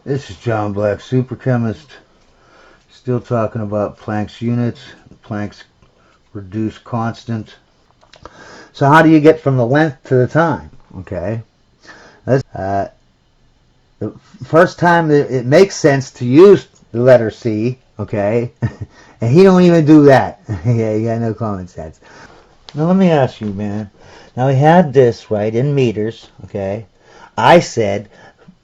This is John Black, super chemist, still talking about Planck's units, Planck's reduced constant. So how do you get from the length to the time? Okay, the first time that it makes sense to use the letter C, okay, and he don't even do that. Yeah, he got no common sense. Now let me ask you, man. Now we had this right in meters, okay. I said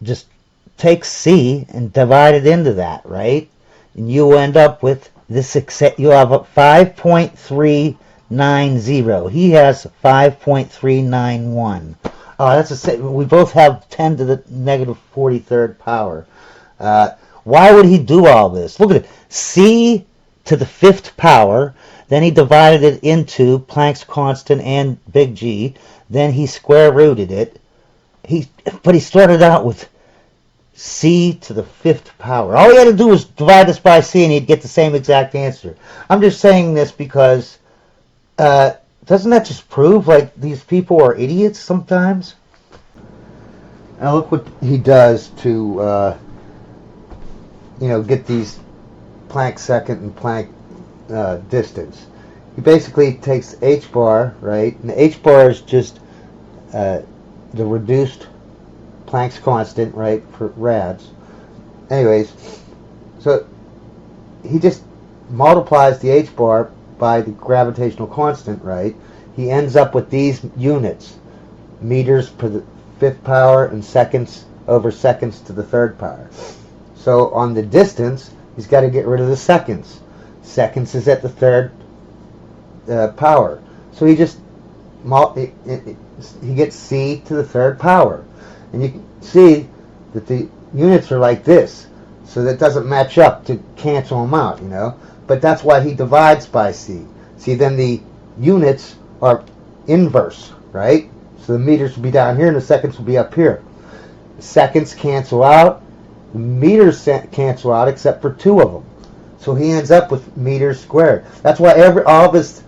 just take C and divide it into that, right? And you end up with this. You have a 5.390. He has 5.391. Oh, that's the same. We both have 10 to the negative 43rd power. Why would he do all this? Look at it. C to the 5th power. Then he divided it into Planck's constant and big G. Then he square rooted it. But he started out with C to the 5th power. All he had to do was divide this by C and he'd get the same exact answer. I'm just saying this because doesn't that just prove like these people are idiots sometimes? Now look what he does to get these Planck second and Planck distance. He basically takes h bar, right? And the h bar is just the reduced Planck's constant, right, for rads. Anyways, so he just multiplies the h bar by the gravitational constant, right? He ends up with these units, meters per the 5th power and seconds over seconds to the 3rd power. So on the distance, he's got to get rid of the seconds. Seconds is at the 3rd power. So he just he gets C to the 3rd power. And you can see that the units are like this. So that doesn't match up to cancel them out, But that's why he divides by C. See, then the units are inverse, right? So the meters will be down here and the seconds will be up here. The seconds cancel out. The meters cancel out except for 2 of them. So he ends up with meters squared. That's why all of his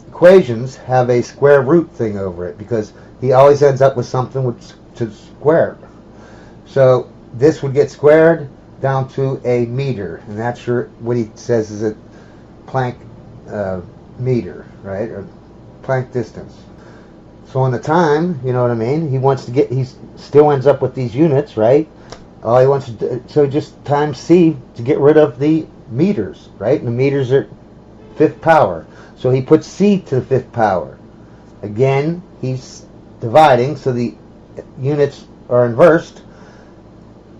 equations have a square root thing over it, because he always ends up with something to square. So this would get squared down to a meter, and that's what he says is a Planck meter, right, or Planck distance. So on the time, you know what I mean, he still ends up with these units, right? All he wants to do, so just times C to get rid of the meters, right? And the meters are 5th power. So he puts C to the 5th power. Again, he's dividing, so the units are inversed,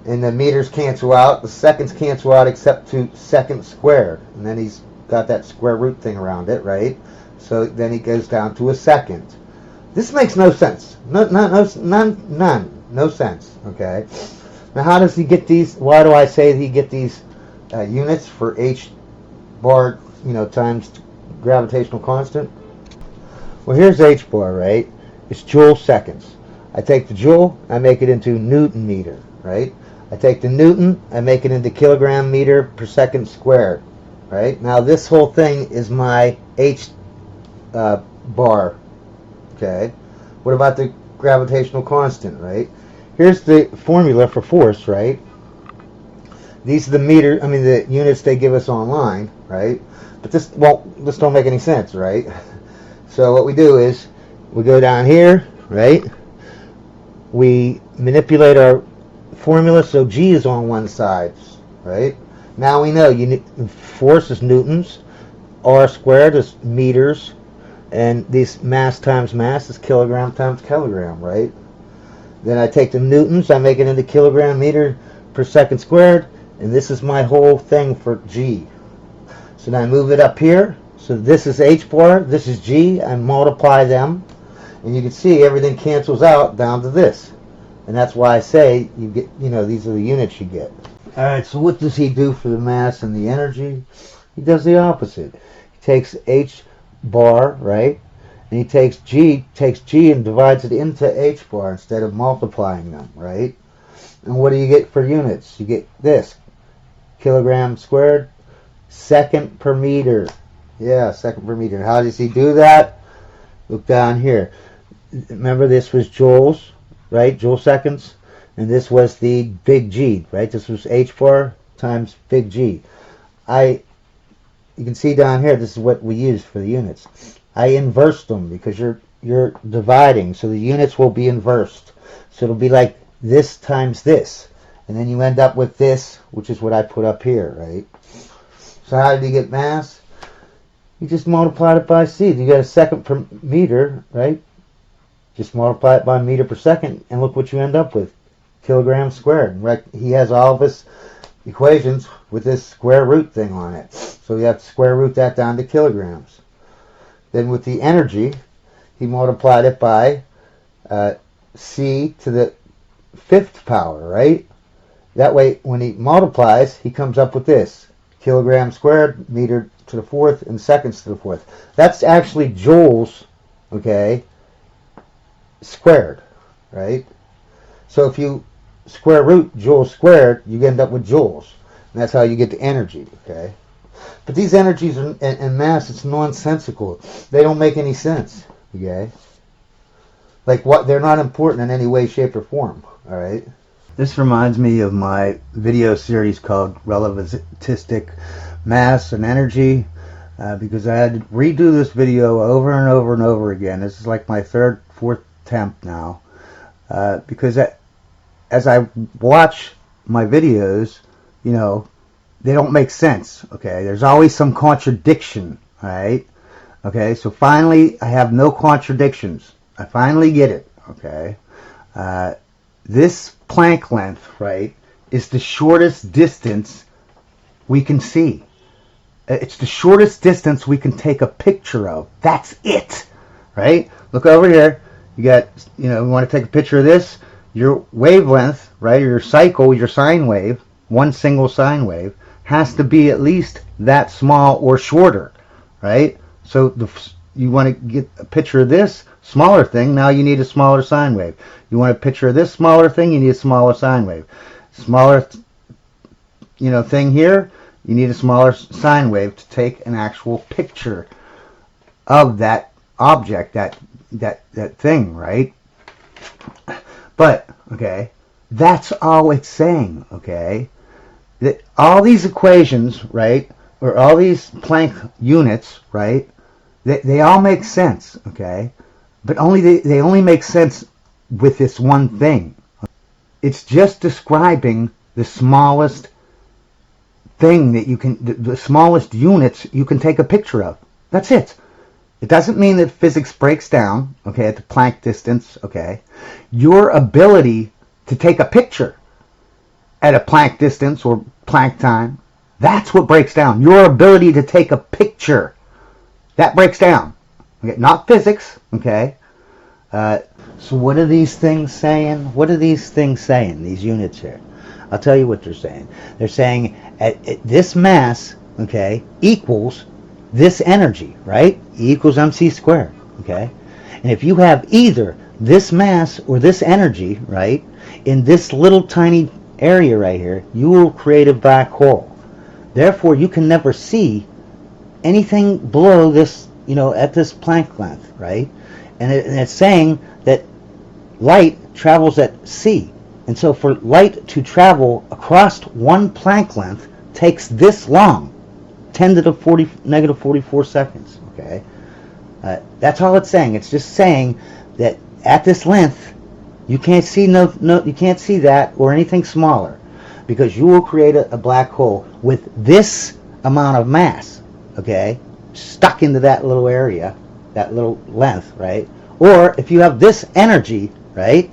and the meters cancel out, the seconds cancel out except to seconds squared, and then he's got that square root thing around it, right? So then he goes down to a second. This makes no sense. None. No sense. Okay. Now, how does he get these? Why do I say he get these units for h bar, times gravitational constant? Well, here's h bar, right? It's joule seconds. I take the joule, I make it into Newton meter, right? I take the Newton, I make it into kilogram meter per second squared, right? Now this whole thing is my h bar, okay? What about the gravitational constant, right? Here's the formula for force, right? These are the units they give us online, right? But this don't make any sense, right? So what we do is we go down here, right? We manipulate our formula so G is on one side, right? Now we know force is newtons, R squared is meters, and this mass times mass is kilogram times kilogram, right? Then I take the newtons, I make it into kilogram meter per second squared, and this is my whole thing for G. So now I move it up here. So this is h bar, this is G. I multiply them, and you can see everything cancels out down to this. And that's why I say you get, these are the units you get. All right, so what does he do for the mass and the energy? He does the opposite. He takes h bar, right? And he takes G and divides it into h bar instead of multiplying them, right? And what do you get for units? You get this, kilogram squared, second per meter. Yeah, second per meter. How does he do that? Look down here. Remember, this was joules, right? Joule seconds. and this was the big G, right? This was h bar times big G. You can see down here, this is what we used for the units. I inversed them because you're dividing, so the units will be inversed. So it'll be like this times this, and then you end up with this, which is what I put up here, right? So how did you get mass? You just multiplied it by C. You got a second per meter, right? Just multiply it by meter per second, and look what you end up with. Kilograms squared. Right? He has all of his equations with this square root thing on it. So you have to square root that down to kilograms. Then with the energy, he multiplied it by C to the 5th power, right? That way, when he multiplies, he comes up with this. Kilograms squared, meter to the 4th, and seconds to the 4th. That's actually joules, okay, squared, right? So if you square root joules squared, you end up with joules. And that's how you get the energy, okay? But these energies and mass, it's nonsensical. They don't make any sense, okay? Like what? They're not important in any way, shape, or form, all right? This reminds me of my video series called Relativistic Mass and Energy, because I had to redo this video over and over and over again. This is like my third, fourth attempt now, because as I watch my videos, you know, they don't make sense, okay? There's always some contradiction, all right? Okay, so finally I have no contradictions. I finally get it, okay? This Planck length, right, is the shortest distance we can see. It's the shortest distance we can take a picture of. That's it, right? Look over here. You got, you know, you want to take a picture of this, your wavelength, right, or your cycle, your sine wave, one single sine wave, has to be at least that small or shorter, right? So you want to get a picture of this smaller thing, now you need a smaller sine wave. You want a picture of this smaller thing, you need a smaller sine wave. Smaller, you know, thing here, you need a smaller sine wave to take an actual picture of that object, that thing, right? But, okay, that's all it's saying, okay? That all these equations, right, or all these Planck units, right, they all make sense, okay? But they only make sense with this one thing. It's just describing the smallest thing that you can, the smallest units you can take a picture of. That's it. It doesn't mean that physics breaks down, okay, at the Planck distance, okay? Your ability to take a picture at a Planck distance or Planck time, that's what breaks down. Your ability to take a picture, that breaks down. Okay, not physics, okay? So what are these things saying? What are these things saying, these units here? I'll tell you what they're saying. They're saying at this mass, okay, equals this energy, right? E equals mc squared, okay? And if you have either this mass or this energy, right, in this little tiny area right here, you will create a black hole. Therefore, you can never see anything below this, you know, at this Planck length, right? And it's saying that light travels at c. And so for light to travel across one Planck length takes this long, 10 to the negative 44 seconds, okay? That's all it's saying. It's just saying that at this length, you can't see you can't see that or anything smaller, because you will create a black hole with this amount of mass, okay, stuck into that little area, that little length, right? Or if you have this energy, right,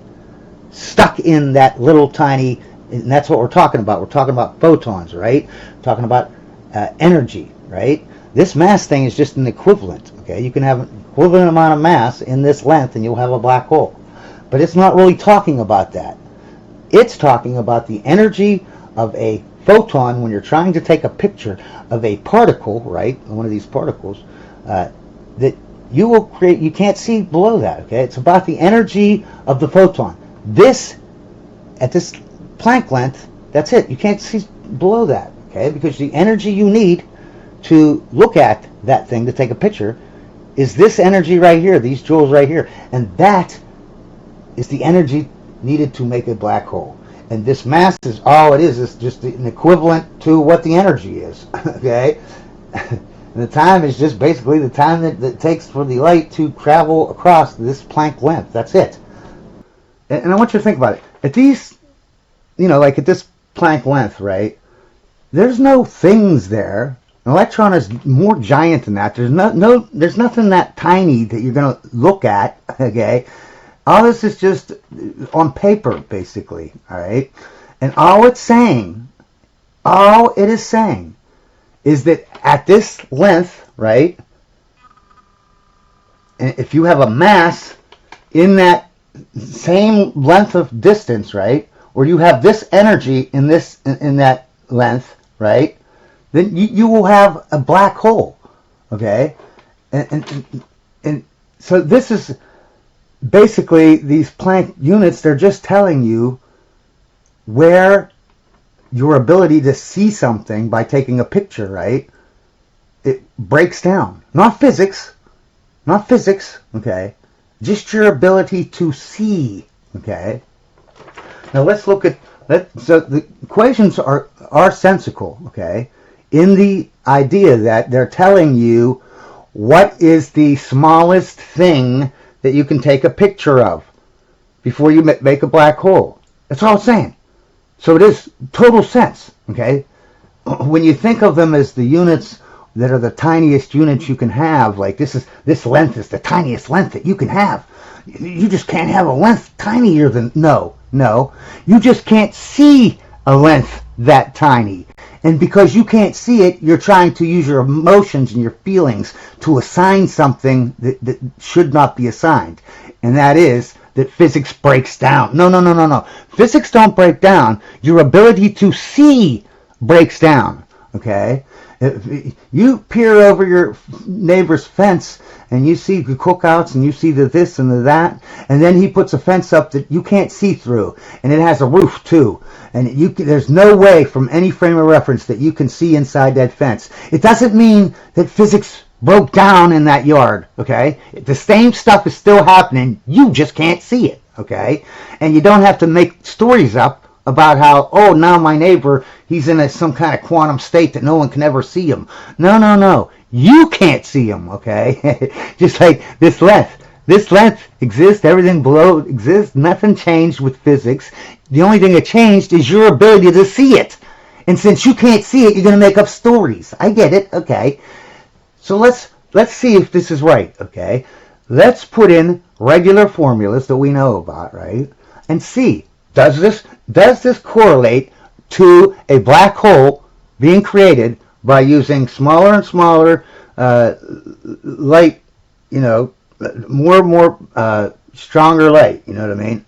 stuck in that little tiny, and that's what we're talking about. We're talking about photons, right? We're talking about energy, right? This mass thing is just an equivalent, okay? You can have an equivalent amount of mass in this length and you'll have a black hole. But it's not really talking about that. It's talking about the energy of a photon when you're trying to take a picture of a particle, right? One of these particles, that you will create, you can't see below that, okay? It's about the energy of the photon. This, at this Planck length, that's it. You can't see below that, okay? Because the energy you need to look at that thing to take a picture is this energy right here, these joules right here. And that is the energy needed to make a black hole. And this mass is all it is just an equivalent to what the energy is. Okay? And the time is just basically the time that it takes for the light to travel across this Planck length. That's it. And I want you to think about it. At these, like at this Planck length, right? There's no things there. An electron is more giant than that. There's nothing that tiny that you're going to look at. Okay, all this is just on paper, basically. All right, and all it is saying, is that at this length, right? And if you have a mass in that same length of distance, right, or you have this energy in that length, right, then you will have a black hole. Okay, and so this is basically these Planck units. They're just telling you where your ability to see something by taking a picture, right, it breaks down. Not physics, okay, just your ability to see. Okay, now let's look at so the equations are sensical, okay, in the idea that they're telling you what is the smallest thing that you can take a picture of before you make a black hole. That's all it's saying. So it is total sense, okay? When you think of them as the units that are the tiniest units you can have, like this length is the tiniest length that you can have. You just can't have a length tinier than, no. You just can't see a length that tiny. And because you can't see it, you're trying to use your emotions and your feelings to assign something that should not be assigned. And that is that physics breaks down. No. Physics don't break down. Your ability to see breaks down. Okay? If you peer over your neighbor's fence and you see the cookouts and you see the this and the that, and then he puts a fence up that you can't see through, and it has a roof too, and there's no way from any frame of reference that you can see inside that fence. It doesn't mean that physics broke down in that yard, okay? The same stuff is still happening, you just can't see it, okay? And you don't have to make stories up about how, oh, now my neighbor, he's in some kind of quantum state that no one can ever see him. No. You can't see him, okay? Just like this length. This length exists, everything below exists, nothing changed with physics. The only thing that changed is your ability to see it. And since you can't see it, you're going to make up stories. I get it, okay? So let's see if this is right, okay? Let's put in regular formulas that we know about, right? And see, does this correlate to a black hole being created by using smaller and smaller light, more and more stronger light, you know what I mean?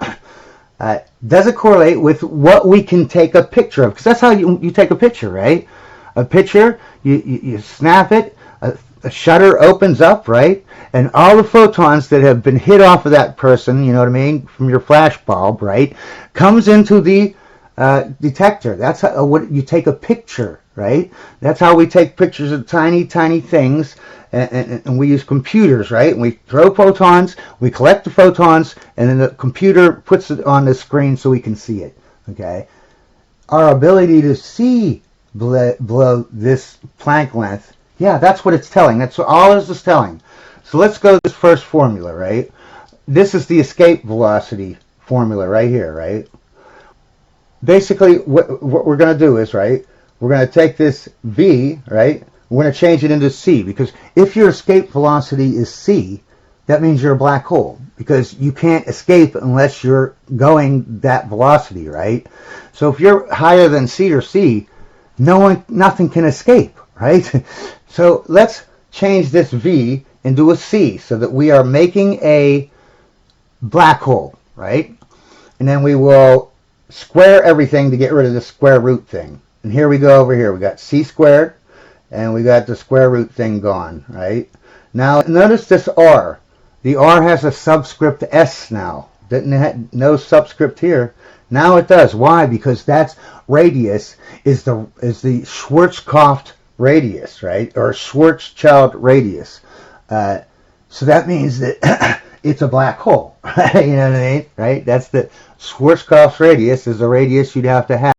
Does it correlate with what we can take a picture of? Because that's how you take a picture, right? A picture, you snap it, a shutter opens up, right? And all the photons that have been hit off of that person, you know what I mean, from your flash bulb, right, comes into the detector. That's how you take a picture, right? That's how we take pictures of tiny, tiny things, and we use computers, right? And we throw photons, we collect the photons, and then the computer puts it on the screen so we can see it, okay? Our ability to see below this Planck length, yeah, that's what it's telling. That's all this is telling. So let's go to this first formula, right? This is the escape velocity formula right here, right? Basically, what we're going to do is, right, we're going to take this V, right, we're going to change it into C, because if your escape velocity is C, that means you're a black hole, because you can't escape unless you're going that velocity, right? So if you're higher than C or C, nothing can escape, right? So let's change this V into a C so that we are making a black hole, right? And then we will square everything to get rid of the square root thing. And here we go over here. We got C squared, and we got the square root thing gone, right? Now notice this R. The R has a subscript S now. Didn't have no subscript here. Now it does. Why? Because that's radius is the Schwarzkopf radius, right? Or Schwarzschild radius. So that means that it's a black hole. You know what I mean? Right? That's the Schwarzkopf's radius is the radius you'd have to have.